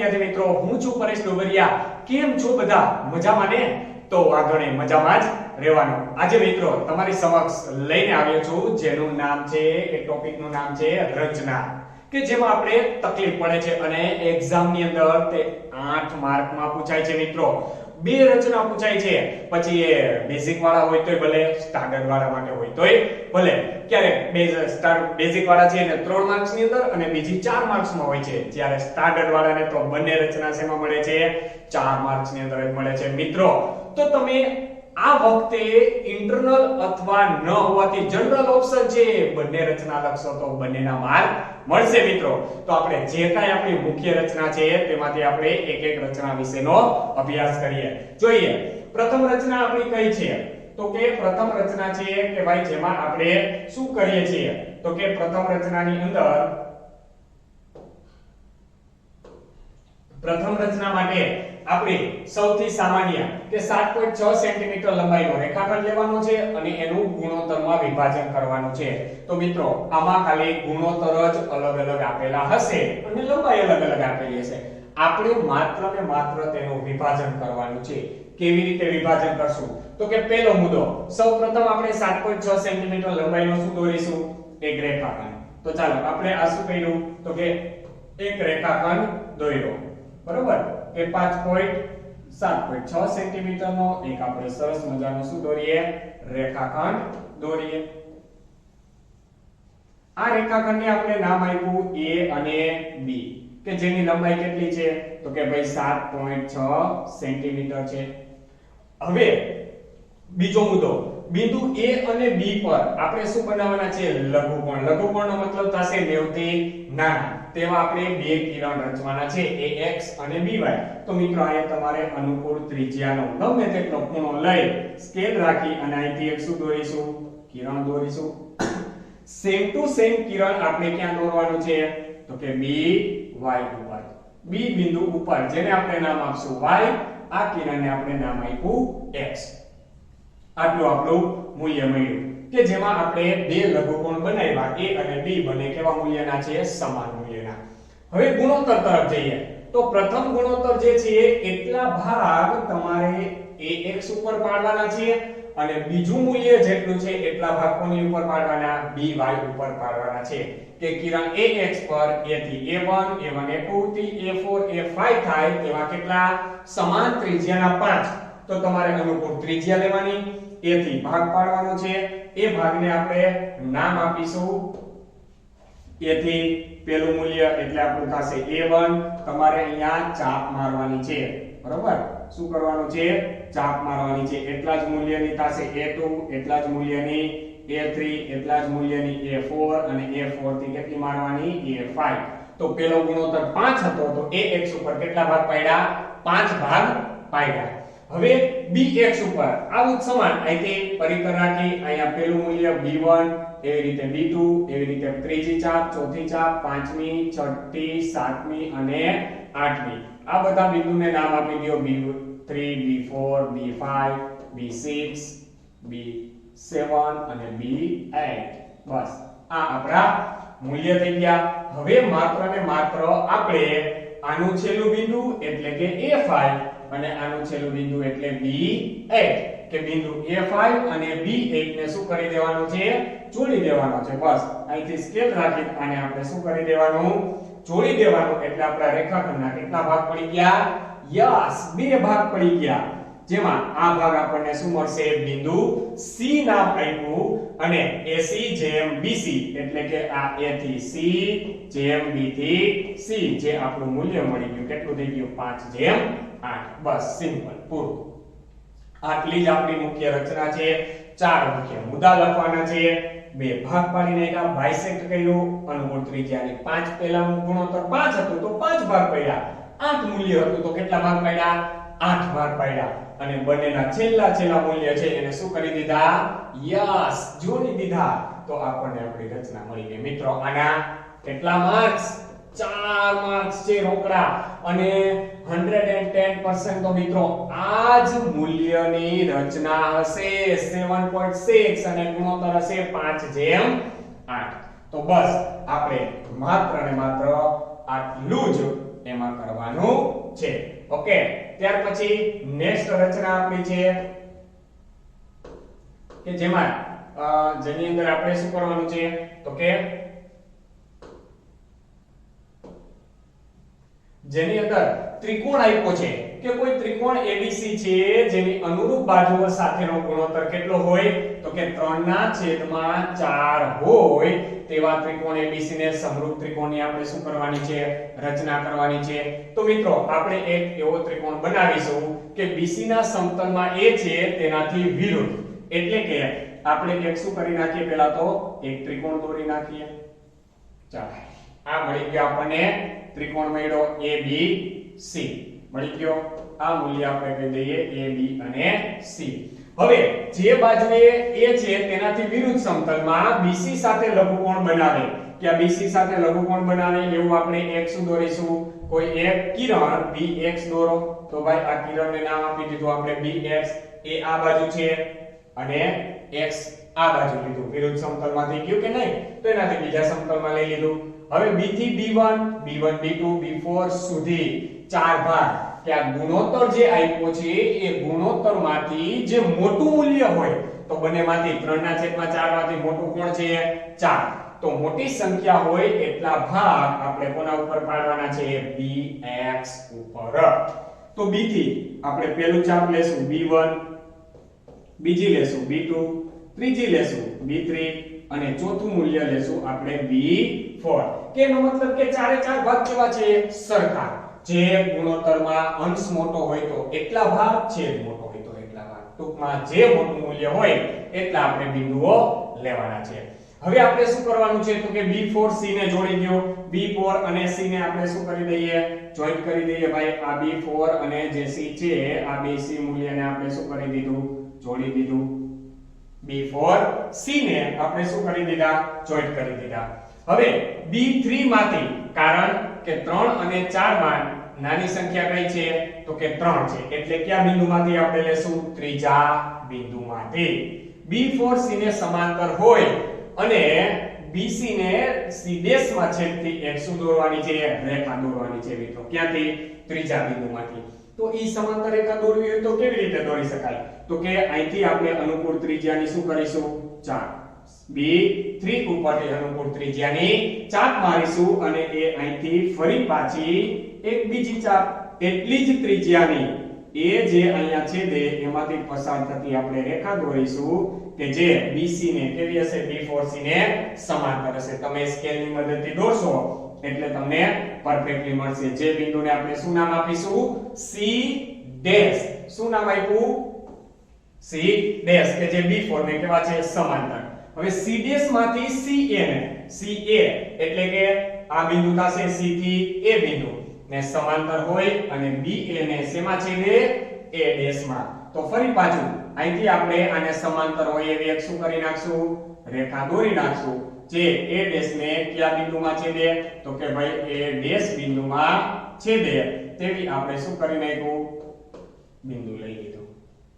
વિદ્યાર્થી મિત્રો, હું છું પરેશ ડોબરિયા. કેમ છો બધા? મજામાં ને? તો વાંધો નહીં, મજામાં જ રહેવાનું. આજે મિત્રો તમારી સમક્ષ લઈને આવ્યો છું જેનું નામ છે, એ ટોપિકનું નામ છે રચના, કે જેમાં આપણે તકલીફ પડે છે અને એક્ઝામની અંદર તે 8 માર્કમાં પૂછાય છે મિત્રો. બે રચના પૂછાય છે, પછી એ બેઝિક વાળા હોય તોય ભલે, સ્ટાન્ડર્ડ વાળા માટે હોય તોય ભલે. ક્યારેક બેઝિક વાળા છે ને 3 માર્ક્સ ની અંદર અને બીજી 4 માર્ક્સ માં હોય છે, જ્યારે સ્ટાન્ડર્ડ વાળાને તો બંને રચના શેમાં મળે છે? 4 માર્ક્સ ની અંદર જ મળે છે મિત્રો. તો તમે આ વખતે ઇન્ટરનલ અથવા ન હોવાથી જનરલ ઓપ્શન છે, બંને રચના લખશો તો બંનેના માર્ક મળશે મિત્રો. તો આપણે જે કાંઈ આપણી મુખ્ય રચના છે તેમાંથી આપણે એક એક રચના વિશેનો અભ્યાસ કરીએ. જોઈએ પ્રથમ રચના આપણી કઈ છે? તો કે પ્રથમ રચના છે કે ભાઈ જેમાં આપણે શું કરીએ છીએ? તો કે પ્રથમ રચનાની અંદર પ્રથમ રચના માટે આપણે સૌથી સામાન્ય કે 7.6 સેન્ટીમીટર લંબાઈનો રેખાખંડ લેવાનો છે અને એનું ગુણોત્તરમાં વિભાજન કરવાનું છે. તો મિત્રો આમાં ખાલી ગુણોત્તર જ અલગ અલગ આપેલા હશે અને લંબાઈ અલગ અલગ આપેલી હશે. આપણે માત્ર ને માત્ર તેનું વિભાજન કરવાનું છે. કેવી રીતે વિભાજન કરશું? તો કે પહેલો મુદ્દો, સૌપ્રથમ આપણે 7.6 સેન્ટીમીટર લંબાઈનો શું દોરીશું? એક રેખાખંડ. તો ચાલો આપણે આ શું કર્યું? તો કે એક રેખાખંડ દોર્યો, બરોબર? કે 7.6 સેન્ટીમીટર નો એક આપણે સરસ મજાનો શું દોરીએ? રેખાખંડ દોરીએ. આ રેખાખંડને આપણે નામ આપ્યું A અને B, કે જેની લંબાઈ કેટલી છે? તો કે ભાઈ 7.6 સેન્ટીમીટર છે. હવે બીજો મુદ્દો, બિંદુ A અને B પર આપણે શું બનાવવાના છે? લઘુકોણ. લઘુકોણનો મતલબ થશે 90 થી નાના. તેમાં આપણે બે કિરણ રચવાના છે, AX અને BY. તો મિત્રો અહીંયા તમારે અનુકૂળ ત્રિજ્યાનો ગમે તેટલો ખૂણો લઈ સ્કેલ રાખી અને અહીંથી એક શું દોરીશું? કિરણ દોરીશું. સેમ ટુ સેમ કિરણ આપણે ક્યાં દોરવાનું છે? તો કે BY ઉપર, B બિંદુ ઉપર, જેને આપણે નામ આપશું Y. આ કિરણને આપણે નામ આપ્યું X. આટલું આપણું મૂલ્ય મળ્યું, કે જેમાં આપણે બે લઘુકોણ બનાવ્યા, A અને B બંને કેવા મૂલ્યના છે? સમાન મૂલ્યના. હવે ગુણોત્તર તરફ જઈએ તો પ્રથમ ગુણોત્તર જે છે એટલા ભાગ તમારે AX ઉપર પાડવાના છે અને બીજું મૂલ્ય જેટલું છે એટલા ભાગ કોની ઉપર પાડવાના? BY ઉપર પાડવાના છે. કે કિરણ AX પર A થી A1, A1 A2 થી A4 A5 થાય તેવા કેટલા? સમાન ત્રિજ્યાના 5. તો તમારે અનુકૂળ ત્રિજ્યા લેવાની, A થી ભાગ પાડવાનો છે. એ ભાગને આપણે નામ આપીશું A થી પેલું મૂલ્ય એટલે આપણું થશે A1. તમારે અહીંયા ચાપ મારવાની છે, બરોબર? શું કરવાનું છે? ચાપ મારવાની છે. એટલા જ મૂલ્યની થશે A2, એટલા જ મૂલ્યની A3, એટલા જ મૂલ્યની A4 અને A4 થી કેટલી મારવાની? A5. તો પેલો ગુણોત્તર 5 હતો, તો AX ઉપર કેટલા ભાગ પાડ્યા? 5 ભાગ પાડ્યા. હવે BX ઉપર આવું જ સમાન, અહીંથી પરિકર રાખી અહીંયા પેલું મૂલ્ય B1, એવી રીતે B2, એવી રીતે ત્રીજી ચાપ, ચોથી ચાપ, પાંચમી, છઠ્ઠી, સાતમી અને આઠમી. આ બધા બિંદુને નામ આપી દો B3, B4, B5, B6, B7 અને B8. બસ આ આપણા મૂલ્ય થઈ ગયા. હવે માત્ર ને માત્ર આપણે આનું છેલ્લું બિંદુ એટલે કે A5 અને આનું છેલ્લું બિંદુ એટલે B8, કે બિંદુ A5 અને B8 ને શું કરી દેવાનું છે? જોડી દેવાનો છે. બસ અહીંથી સ્કેલ રાખી અને આપણે શું કરી દેવાનું? જોડી દેવાનું. એટલે આપણા રેખાખંડના કેટલા ભાગ પડી ગયા? યસ, બે ભાગ પડી ગયા. જેમાં આ ભાગ આપણને શું મળશે? બિંદુ C નામ આપ્યું અને AC જેમ BC, એટલે કે આ A થી C જેમ B થી C, જે આપણું મૂલ્ય મળી ગયું. કેટલું થઈ ગયું? 5:8. બસ સિમ્પલ, પૂરું. આટલી જ આપણી મુખ્ય રચના છે. 4 મુખ્ય મુદ્દા લખવાના છે. બે ભાગ પાડીને એક બાયસેક્ટ કર્યું. અનુકૂળ ત્રિજ્યાની 5 પહેલાનું ગુણોત્તર 5 હતું તો 5 ભાગ પાડ્યા. 8 મૂલ્ય હતું તો કેટલા ભાગ પાડ્યા? 8 ભાગ પાડ્યા. અને બંનેના છેલ્લા મૂલ્ય છે એને શું કરી દીધા? યસ, જોડી દીધા. તો આપણને આપણી રચના મળી ગઈ મિત્રો. આના કેટલા માર્ક્સ? 4 માર્ક્સ છે રોકડા. અને 110% તો મિત્રો આ જ મૂલ્યની રચના હશે. 7.6 અને ગુણોત્તર હશે 5:8. તો બસ આપણે માત્ર ને માત્ર આટલું જ એમાં કરવાનું છે. ઓકે, ત્યાર પછી નેક્સ્ટ રચના આપણી છે કે જેમાં જેની અંદર આપણે શું કરવાનું છે તો કે જેની અંદર ત્રિકોણ આપ્યો છે કે કોઈ ત્રિકોણ ABC છે જેની અનુરૂપ બાજુઓ સાથેનો ગુણોત્તર કેટલો હોય તો કે 3/4 હોય તેવા ત્રિકોણ ABC ને સમરૂપ ત્રિકોણની આપણે શું કરવાની છે રચના કરવાની છે. તો મિત્રો આપણે એક એવો ત્રિકોણ બનાવીશું કે BC ના સમતલમાં એ છે તેનાથી વિરુદ્ધ, એટલે કે આપણે એક શું કરી નાખીએ, પહેલા તો એક ત્રિકોણ દોરી નાખીએ. ચાલો, આ મળી ગયો આપણને ત્રિકોણ મળ્યો ABC મળી ગયો. આ મૂલ્ય આપણે કહી દઈએ AB અને C. હવે જે બાજુએ A છે તેનાથી વિરુદ્ધ સમતલમાં BC સાથે લઘુકોણ બનાવે કે આ BC સાથે લઘુકોણ બનાવે એવું આપણે એક શું દોરીશું, કોઈ એક કિરણ BX દોરો. તો ભાઈ આ કિરણને નામ આપી દીધું આપણે BX. એ આ બાજુ છે અને x આ બાજુ લીધું, વિરુદ્ધ સમતલમાંથી ગયું કે નહીં તો એનાથી બીજા સમતલમાં લઈ લીધું. હવે B થી B1 B1 B2 B4 સુધી ચાર ભાગ કે આ ગુણોત્તર જે આપ્યો છે એ ગુણોત્તરમાંથી જે મોટું મૂલ્ય હોય તો બંનેમાંથી 3/4 માંથી મોટું કોણ છે 4. તો મોટી સંખ્યા હોય એટલા ભાગ આપણે કોના ઉપર પાડવાના છે BX ઉપર. તો B થી આપણે પહેલું ચાપ લેશું B1, બીજી લેશું B2, ત્રીજી લેશું B3 અને ચોથું મૂલ્ય લેશું આપણે B4. કે એનો મતલબ કે ચારે ચાર ભાગ કેવા છે સરખા. જે ગુણોત્તરમાં અંશ મોટો હોય તો એટલા ભાગ, છેદ મોટો હોય તો એટલા ભાગ. ટૂંકમાં જે મોટું મૂલ્ય હોય એટલા આપણે બિંદુઓ લેવાના છે. હવે આપણે શું કરવાનું છે તો કે B4 C ને જોડી દો. B4 અને C ને આપણે શું કરી દઈએ, જોઈન્ટ કરી દઈએ. ભાઈ આ B4 અને જે C છે આ બે C મૂલ્યને આપણે શું કરી દીધું, જોડી દીધું. B4 C ને આપણે શું કરી દીધા, જોઈન્ટ કરી દીધા. હવે B3 માંથી, કારણ કે 3 અને 4 માં નાની સંખ્યા કઈ છે તો કે 3 છે, એટલે કયા બિંદુમાંથી આપણે લેશું, ત્રીજા બિંદુમાંથી. B4 C ને સમાંતર હોય અને BC ને C' માં છેદતી એક શું દોરવાની છે, રેખા દોરવાની છે મિત્રો. ક્યાંથી, ત્રીજા બિંદુમાંથી. તો ઈ સમાંતર રેખા દોરવી હોય તો કેવી રીતે દોરી શકાય તો કે અહીંથી આપણે અનુકૂળ ત્રિજ્યાની શું કરીશું, ચાપ. B3 ઉપરથી અનુકૂળ ત્રિજ્યાની ચાપ મારીશું અને એ અહીંથી ફરી પાછી એક બીજી ચાપ એટલી જ ત્રિજ્યાની એ જે અહીંયા છેદે એમાંથી પસાર થતી આપણે રેખા દોરીશું કે જે BC ને કેવી હશે, B4C ને સમાંતર હશે. તમે સ્કેલની મદદથી દોરશો એટલે તમને પરફેક્ટલી મળશે. જે બિંદુને આપણે શું નામ આપીશું, C ડેશ. શું નામ આપ્યું, C ડેશ, કે જે B4 ને કેવા છે સમાંતર. હવે C ડેશ માંથી CA ને, CA એટલે કે આ બિંદુ થશે C થી A બિંદુ ને સમાંતર હોય અને BA ને શેમાં છેદે, A ડેશ માં. તો ફરી પાછું અહીંથી આપણે આને સમાંતર હોય એવી એક શું કરી નાખશું, રેખા દોરી નાખશું જે A ડેશ ને કયા બિંદુમાં છેદે તો કે ભાઈ A ડેશ બિંદુમાં છેદે તેવી આપણે શું કરી નાખ્યું, બિંદુ લઈ લીધું.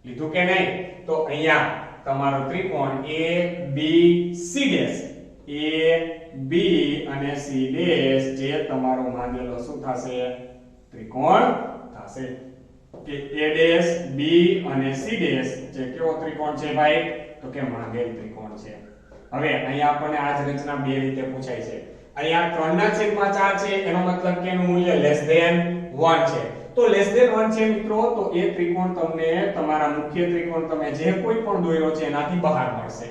લીધું કે નહીં? તો અહીંયા તમારો ત્રિકોણ ABC ડેશ, AB અને C ડેશ જે તમારો માંગેલો શું થશે, ત્રિકોણ થશે. કે A ડેશ B અને C ડેશ જે કેવો ત્રિકોણ છે ભાઈ તો કે માંગેલ ત્રિકોણ છે. હવે અહીંયા આપણને આ જ રચના બે રીતે પૂછાય છે. અહીંયા 3/4 છે એનો મતલબ કે એનું મૂલ્ય લેસ ધેન 1 છે. તો લેસ ધેન 1 છે મિત્રો, તો એ ત્રિકોણ તમને તમારા મુખ્ય ત્રિકોણ તમે જે કોઈ પણ દોર્યો છે એનાથી બહાર મળશે.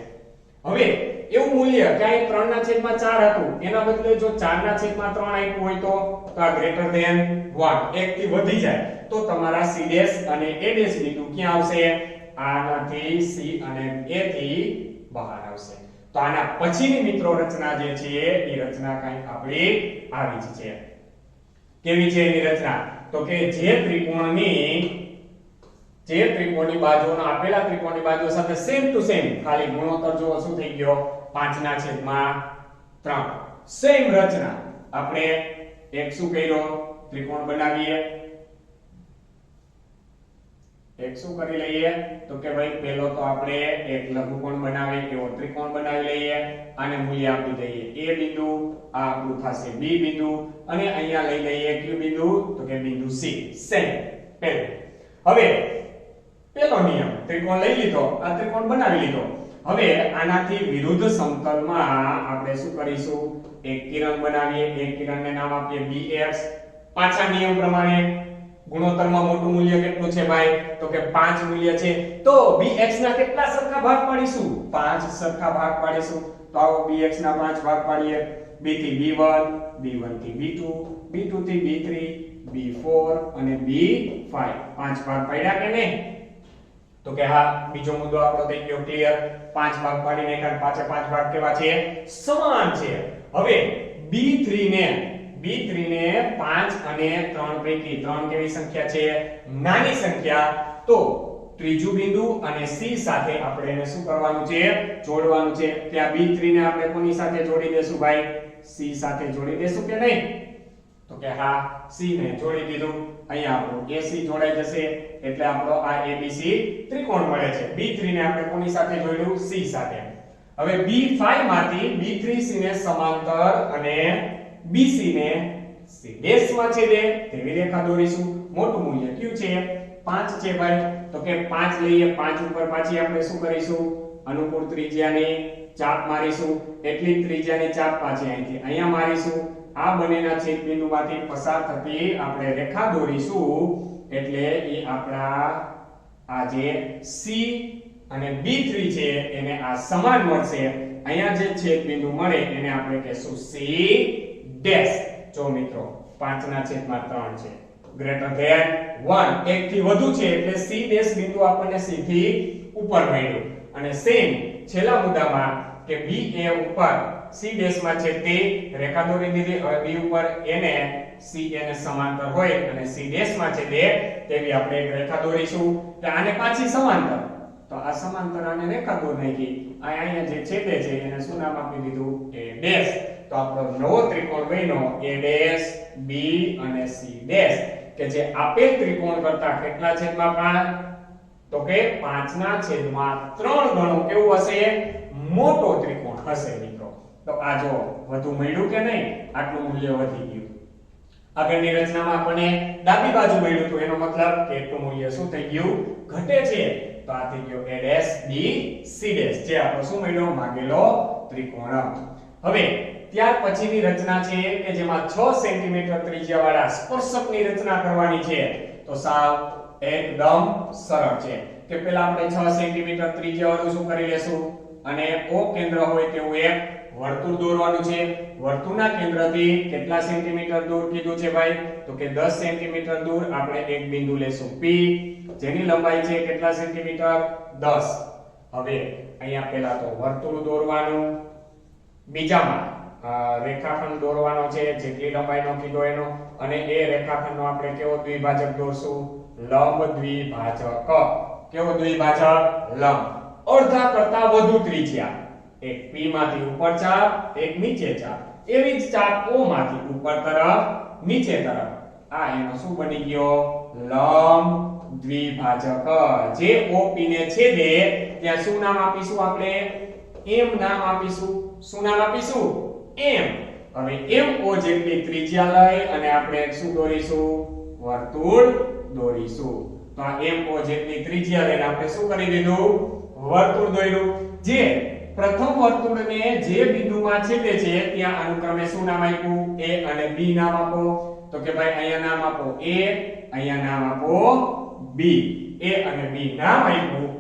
હવે એવું મૂલ્ય કે અહીં 3/4 હતું એના બદલે જો 4/3 આપ્યું હોય તો આ ગ્રેટર ધેન 1 એક થી વધી જાય તો તમારા C ડેશ અને A ડેશ બિંદુ ક્યાં આવશે, આનાથી C અને A થી બહાર આવશે. તો આના પછીની મિત્રો રચના જે છે એ રચના કંઈક આપણી આવી જ છે. કેવી છે એની રચના તો કે જે ત્રિકોણની બાજુઓનો આપેલા ત્રિકોણની બાજુઓ સાથે સેમ ટુ સેમ, ખાલી ગુણોત્તર જો શું થઈ ગયો 5/3. સેમ રચના આપણે એક શું કર્યો, ત્રિકોણ બનાવીએ. એક શું કરી લઈએ તો કે ભાઈ પહેલો તો આપણે એક લઘુકોણ બનાવે એવો ત્રિકોણ બનાવી લઈએ, આને મૂલ્ય આપી દઈએ a બિંદુ, આ આપણું થશે b બિંદુ અને અહીંયા લઈ લઈએ કયું બિંદુ તો કે બિંદુ c. સેમ પહેલું. હવે પહેલો નિયમ ત્રિકોણ લઈ લીધો, આ ત્રિકોણ બનાવી લીધો. હવે આનાથી વિરુદ્ધ સમતલમાં આપણે શું કરીશું, એક કિરણ બનાવીએ, એક કિરણને નામ આપીએ bx. પાછા નિયમ પ્રમાણે ગુણોત્તરમાં મોટું મૂલ્ય કેટલું છે ભાઈ તો કે 5 મૂલ્ય છે, તો bx ના કેટલા સરખા ભાગ પાડીશું, 5 સરખા ભાગ પાડીશું. તો આવો bx ના 5 ભાગ પાડીએ, b થી b1, b1 થી b2, b2 થી b3, b4 અને b5. 5 ભાગ પાડ્યા કે નહીં? તો કે હા, બીજો મુદ્દો આપણો થઈ ગયો ક્લિયર. 5 ભાગ પાડીને કારણ પાછા 5 ભાગ કેવા છે, સમાન છે. હવે b3 ને 5 અને 3 પૈકી 3 કેવી સંખ્યા છે, નાની સંખ્યા. તો ત્રીજું બિંદુ અને c સાથે આપણે એને શું કરવાનું છે, જોડવાનું છે. ત્યાં b3 ને આપણે કોની સાથે જોડી દેશું ભાઈ, c સાથે જોડી દેશું કે નહીં? તો કે હા, c ને જોડી દીધું. અહીંયા આપણું ac જોડાઈ જશે એટલે આપણો આ abc ત્રિકોણ મળે છે. b3 ને આપણે કોની સાથે જોડ્યું, c સાથે. હવે b5 માંથી b3c ને સમાંતર અને bc ને c ડેશ માં છેદે તેવી રેખા દોરીશું. મોટું મૂલ્ય કયું છે, 5 છે ભાઈ. તો કે 5 લઈએ, 5 ઉપર પાછી આપણે શું કરીશું, અનુકૂળ ત્રિજ્યાની ચાપ મારીશું. એટલી ત્રિજ્યાની ચાપ પાછી અહીંથી અહીંયા મારીશું. આ બંનેના છેદ બિંદુમાંથી પસાર થતી આપણે રેખા દોરીશું એટલે એ આપણા આ જે c અને b3 છે એને આ સમાન મળશે. અહીંયા જે છેદ બિંદુ મળે એને આપણે કહેશું c ડેશ. જો મિત્રો 5 ના છેદમાં 3 છે, ગ્રેટર ધેન 1, એક થી વધુ છે એટલે c ડેશ બિંદુ આપણને c થી ઉપર મળ્યું. અને સેમ છેલ્લા મુદ્દામાં કે b એ ઉપર c ડેશ માં છે તે રેખા દોરી દીધી. હવે b ઉપર એને c એને સમાંતર હોય અને c ડેશ માં છે તેવી આપણે એક રેખા દોરીશું. તો આને પાછી સમાંતર, તો આ સમાંતર આને રેખા દોર નાખી. અહીંયા જે છેદે છે એને શું નામ આપી દીધું, a ડેશ. તો આપણો નવો ત્રિકોણ બન્યો a ડેશ, b અને c ડેશ, કે જે આપેલ ત્રિકોણ કરતા કેટલા છેદમાં 5 તો કે 5 ના છેદમાં 3 ગણો કેવું હશે, મોટો ત્રિકોણ હશે મિત્રો. તો આ જો વધુ મળ્યું કે નહીં, આટલું મૂલ્ય વધી ગયું. આગળની રચનામાં આપણને ડાબી બાજુ મળ્યું તો એનો મતલબ કે એટલું મૂલ્ય શું થઈ ગયું, ઘટે છે. તો આ થઈ ગયો a dash, b, c dash, જે આપણો શું મળ્યો, માંગેલો ત્રિકોણ. હવે ત્યાર પછીની રચના છે કે જેમાં 6 સેન્ટીમીટર ત્રિજ્યાવાળા સ્પર્શકની રચના કરવાની છે. તો સાવ એકદમ સરળ છે કે પહેલા આપણે 6 સેન્ટીમીટર ત્રિજ્યાવાળું શું કરી લેશું અને O કેન્દ્ર હોય તેવું એક વર્તુળ દોરવાનું છે. વર્તુળના કેન્દ્રથી કેટલા સેન્ટીમીટર દૂર કીધું છે ભાઈ તો કે 10 સેન્ટીમીટર દૂર આપણે એક બિંદુ લેશું P, જેની લંબાઈ છે કેટલા સેન્ટીમીટર, 10. હવે અહીંયા પહેલા તો વર્તુળ દોરવાનું, બીજામાં રેખાખંડ દોરવાનો છે જેટલી લંબાઈનો કીધો એનો, અને એ રેખાખંડનો આપણે કેવો દ્વિભાજક દોરશું, લંબ દ્વિભાજક. કેવો દ્વિભાજક, લંબ. અડધા કરતા વધુ ત્રિજ્યા, એક P માંથી ઉપર ચાપ, એક નીચે ચાપ, એવી જ ચાપ O માંથી ઉપર તરફ, નીચે તરફ. આ એનો શું બની ગયો, લંબ દ્વિભાજક. જે OP ને છેદે ત્યાં શું નામ આપીશું આપણે, M નામ આપીશું. શું નામ આપીશું, M. હવે MO જેટલી ત્રિજ્યા લઈ અને આપણે શું દોરીશું, વર્તુળ દોરીશું. તો આ MO જેટલી ત્રિજ્યા લઈને આપણે શું કરી દીધું, વર્તુળ દોર્યું. જે પ્રથમ વર્તુળને જે બિંદુમાં છેદે છે ત્યાં અનુક્રમે શું નામ આપ્યું, A અને B નામ આપો. તો કે ભાઈ અહીંયા નામ આપો A, અહીંયા નામ આપો B. A અને B નામ આપ્યું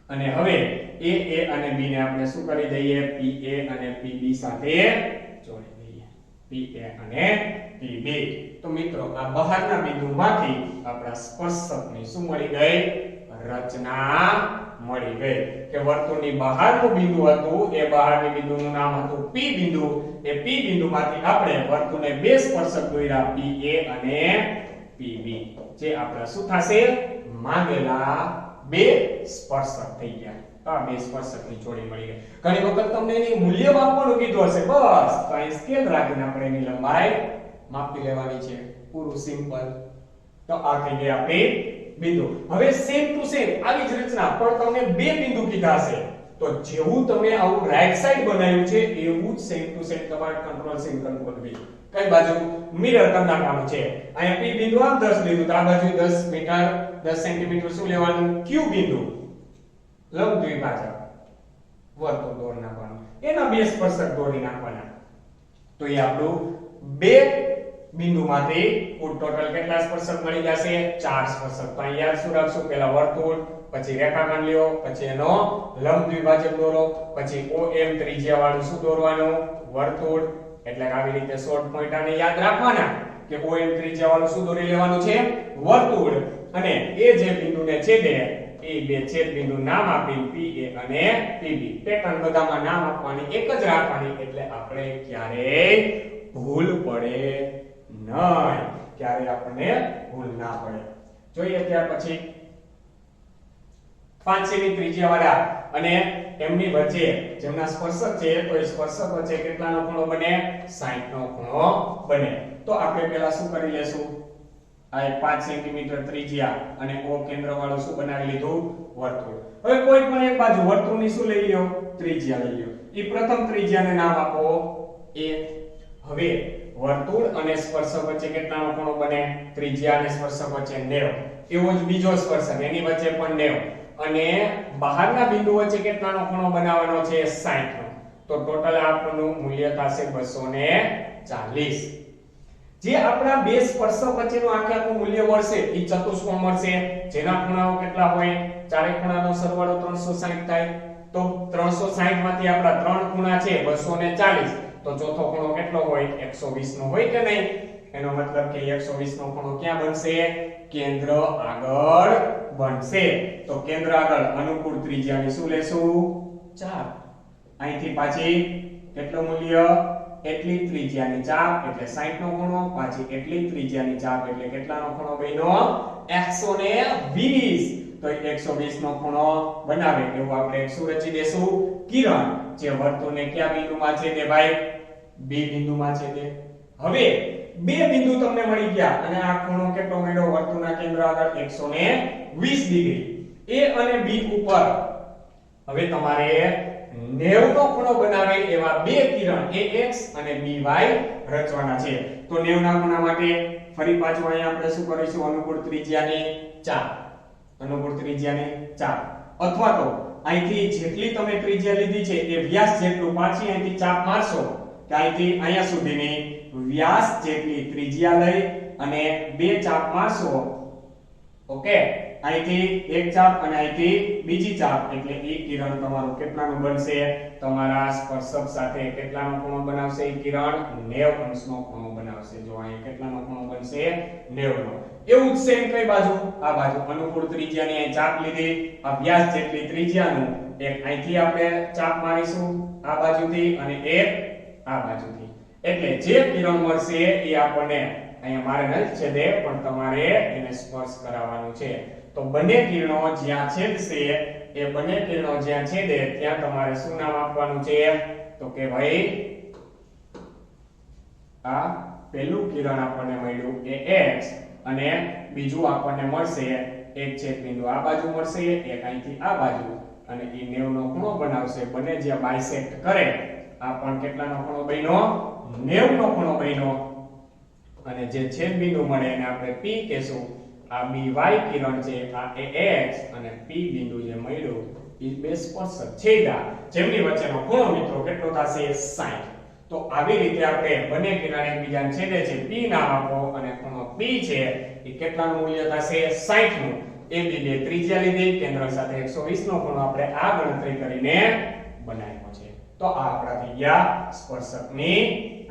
અને હવે A અને B ને આપણે શું કરી દઈએ, PA અને PB સાથે જોડી દઈએ. PA અને PB. તો મિત્રો આ બહારના બિંદુમાંથી આપણા સ્પર્શકની શું મળી ગઈ, રચના મળી ગઈ. કે વર્તુળની બહારનું બિંદુ હતું એ બહારની બિંદુનું નામ હતું P બિંદુ. એ P બિંદુમાંથી આપણે વર્તુળને બે સ્પર્શક દોર્યા PA અને PB, જે આપણા શું થશે, માંગેલા બે સ્પર્શક થઈ ગયા. આ બે સ્પર્શકની જોડી મળી ગઈ. ઘણી વખત તમને એની મૂલ્ય માપવાનું કીધું હશે, બસ તો અહીં સ્કેલ રાખીને આપણે એની લંબાઈ માપી લેવાની છે. પૂરું સિમ્પલ. તો આ થઈ ગઈ આપણી બિંદુ. હવે સેમ ટુ સેમ આવી જ રચના પણ તમને બે બિંદુ કીધા છે, તો જેવું તમે આવું રાઈટ સાઈડ બનાવ્યું છે એવું જ સેમ ટુ સેમ તમારે કંટ્રોલ C કંટ્રોલ V કઈ બાજુ મિરર કરી નાખવાનું છે. અહીંયા P બિંદુ આમ 10 લીધું તો આ બાજુ 10 મીટર 10 સેન્ટીમીટર શું લેવાનું Q બિંદુ લંબ દ્વિભાજક વર્તુળ દોરી નાખવાનું, એના બે સ્પર્શક દોરી નાખવાના. તો એ આપણું બે બિંદુમાંથી કુલ ટોટલ કેટલા સ્પર્શક મળી જશે 4 સ્પર્શક. તો અહીંયા શું રાખશું પેલા વર્તુળ, પછી રેખાખંડ લ્યો, પછી એનો લંબ દ્વિભાજક દોરો, પછી OM ત્રિજ્યા વાળું શું દોરવાનું વર્તુળ. એટલે આવી રીતે શોર્ટ પોઈન્ટ આને યાદ રાખવાના કે OM ત્રિજ્યા વાળું શું દોરી લેવાનું છે વર્તુળ, અને એ જે બિંદુને છેદે એ બે છેદ બિંદુ નામ આપી PA અને PB. પેટર્ન બધામાં નામ આપવાની એક જ રાખવાની, એટલે આપણે ક્યારેય ભૂલ પડે નહીં, ક્યારે આપણને ભૂલ ના પડે. જોઈએ ત્યાર પછી 5 સેમી ત્રિજ્યા વાળા અને એમની વચ્ચે જેમના સ્પર્શક છે, તો એ સ્પર્શક વચ્ચે કેટલાનો ખૂણો બને 60 નો ખૂણો બને. તો આપણે પહેલા શું કરી લેશું, આ 5 સેન્ટીમીટર ત્રિજ્યા અને O કેન્દ્ર વાળું શું બનાવી લીધું વર્તુળ. હવે કોઈ પણ એક બાજુ વર્તુળની શું લઈ લ્યો ત્રિજ્યા લઈ લ્યો. ઈ પ્રથમ ત્રિજ્યાને નામ આપો A. હવે વર્તુળ અને સ્પર્શક વચ્ચે કેટલાનો ખૂણો બને ત્રિજ્યા અને સ્પર્શક વચ્ચે 90. એવો જ બીજો સ્પર્શક એની વચ્ચે પણ 90 અને બહારના બિંદુ વચ્ચે કેટલાનો ખૂણો બનાવવાનો છે 60 નો. તો ટોટલ આપણું મૂલ્ય થશે 240. જે આપણા બે સ્પર્શક વચ્ચેનું આખું મૂલ્ય મળશે એ ચતુષ્કોણ મળશે, જેના ખૂણાઓ કેટલા હોય ચારે ખૂણાનો સરવાળો 360 થાય. તો 360 માંથી આપણા ત્રણ ખૂણા છે 240, તો ચોથો ખૂણો કેટલો હોય 120 નો હોય કે નહીં. એનો મતલબ કે 120 નો ખૂણો ક્યાં બનશે કેન્દ્ર આગળ બનશે. તો કેન્દ્ર આગળ અનુકૂળ ત્રિજ્યાની શું લેશું 4. અહીંથી પાછી કેટલું મૂલ્ય એટલી ત્રિજ્યાની ચાપ એટલે 60 નો ખૂણો, પાછી એટલી ત્રિજ્યાની ચાપ એટલે કેટલાનો ખૂણો બન્યો 120. તો 120 નો ખૂણો બનાવે એવું આપણે શું રચી દેશું કિરણ, જે વર્તુળને કયા બિંદુમાં છે તે ભાઈ B બિંદુમાં છે તે. હવે બે બિંદુ તમને મળી ગયા અને આ ખૂણો કેટલો મળ્યો વર્તુળના કેન્દ્ર આગળ 120 ડિગ્રી. A અને B ઉપર હવે તમારે 90 નો ખૂણો બનાવે એવા બે કિરણ AX અને BY રચવાના છે. તો 90 ના ખૂણા માટે ફરી પાછું અહીંયા આપણે શું કરીશું અનુકૂળ ત્રિજ્યાની ચાપ, અનુકૂળ ત્રિજ્યાની ચાપ, અથવા તો અહીંથી જેટલી તમે ત્રિજ્યા લીધી છે એ વ્યાસ જેટલું પાછી અહીંથી ચાપ મારશો કે અહીંથી અહીંયા સુધીની વ્યાસ જેટલી ત્રિજ્યા લઈ અને બે ચાપ મારશો. ઓકે, અહીંથી એક ચાપ અને અહીંથી બીજી ચાપ એટલે એ કિરણ તમારું કેટલાનું બનશે તમારા સ્પર્શક સાથે કેટલાનો ખૂણો બનાવશે એ કિરણ 90 અંશનો ખૂણો બનાવશે. જો અહીંયા કેટલાનો ખૂણો બનશે 90 નો. એવું જ સેમ કઈ બાજુ આ બાજુ અનુકૂળ ત્રિજ્યાની અહીં ચાપ લીધી, આ વ્યાસ જેટલી ત્રિજ્યાનું એક અહીંથી આપણે ચાપ મારીશું આ બાજુથી અને એક આ બાજુથી, એટલે જે કિરણ મળશે એ આપણને અહીંયા મારે નથી છેદે પણ તમારે એને સ્પર્શ કરાવવાનું છે. તો બંને કિરણો જ્યાં છેદશે એ બંને કિરણો જ્યાં છેદે ત્યાં તમારે શું નામ આપવાનું છે તો કે ભાઈ આ પહેલું કિરણ આપણને મળ્યું AX અને બીજું આપણને મળશે એક છેદ બિંદુ આ બાજુ મળશે, એક અહીંથી આ બાજુ, અને એ 90 નો ખૂણો બનાવશે. બંને જ્યાં બાયસેક્ટ કરે આ પણ કેટલાનો ખૂણો બન્યો 90 નો ખૂણો બન્યો, અને જે છેદ બિંદુ મળે એને આપણે P કહેશું. આ BY કિરણ છે આ AX અને P બિંદુ જે મળ્યું એ બે સ્પર્શક છેદા જેમની વચ્ચેનો ખૂણો મિત્રો કેટલો થશે 60. તો આવી રીતે આપણે બંને કિરણ એકબીજાને છેદે છે P નામ આપો અને ખૂણો P છે એ કેટલાનું મૂલ્ય થશે 60 નું. એ બે ત્રિજ્યા લીધી કેન્દ્ર સાથે 120 નો ખૂણો આપણે આ ગણતરી કરીને બનાવ્યો છે. તો આ આપણા થઈ ગયા સ્પર્શકની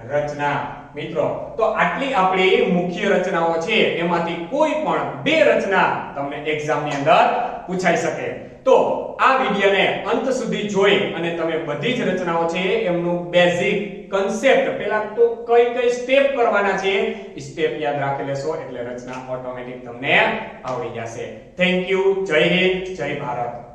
રચના મિત્રો. તો આટલી આપણી મુખ્ય રચનાઓ છે, એમાંથી કોઈ પણ બે રચના તમને એક્ઝામ ની અંદર પૂછાઈ શકે. તો આ વિડિયોને અંત સુધી જોઈ અને તમે બધી જ રચનાઓ છે એમનું બેઝિક કન્સેપ્ટ પહેલા તો કઈ કઈ સ્ટેપ કરવાના છે એ સ્ટેપ યાદ રાખી લેશો એટલે રચના ઓટોમેટિક તમને આવડી જશે. Thank you. જય હિન્દ, જય ભારત.